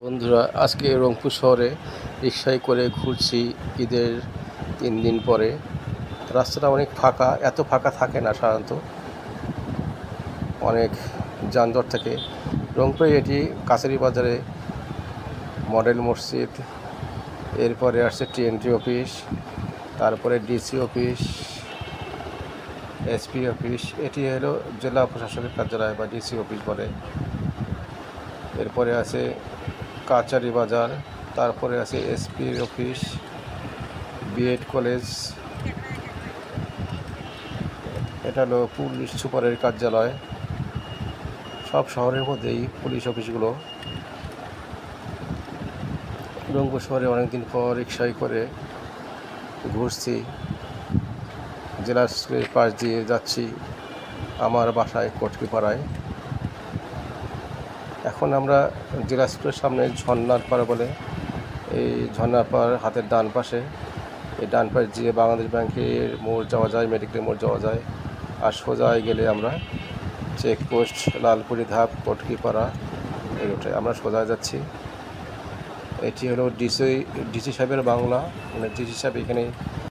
বন্ধুরা, আজকে রংপুর শহরে রিকশায় করে ঘুরছি ঈদের 3 দিন পরে। রাস্তাটা অনেক ফাঁকা, এত ফাঁকা থাকে না সাধারণত, অনেক যানজট থাকে। রংপুরে এটি কাছারি বাজারে মডেল মসজিদ, এরপরে আসছে টিএনটি অফিস, তারপরে ডিসি অফিস, এসপি অফিস। এটি হলো জেলা প্রশাসকের কার্যালয় বা ডিসি অফিস বলে। এরপরে আছে কাচারি বাজার, তারপরে আছে এসপি অফিস, বিএড কলেজ, এটা হলো পুলিশ সুপারের কার্যালয়। সব শহরের মধ্যেই পুলিশ অফিসগুলো। রংপুর শহরে অনেকদিন পর রিকশায় করে ঘুরছি, জেলা স্কুলের পাশ দিয়ে যাচ্ছি আমার বাসায় কটকিপাড়ায়। এখন আমরা জেলা স্কুলের সামনে ঝর্নার পাড় বলে, এই ঝর্নার পাড় হাতের ডান পাশে, এই ডান পাশে গিয়ে বাংলাদেশ ব্যাংকের মোড় যাওয়া যায়, মেডিকেল মোড় যাওয়া যায়। আর সোজায় গেলে আমরা চেকপোস্ট লালপুরি ধাপ কটকিপাড়া এই রুটে আমরা সোজা যাচ্ছি। এটি হলো ডিসি সাহেবের বাংলা, মানে ডিসি সাহেব এখানে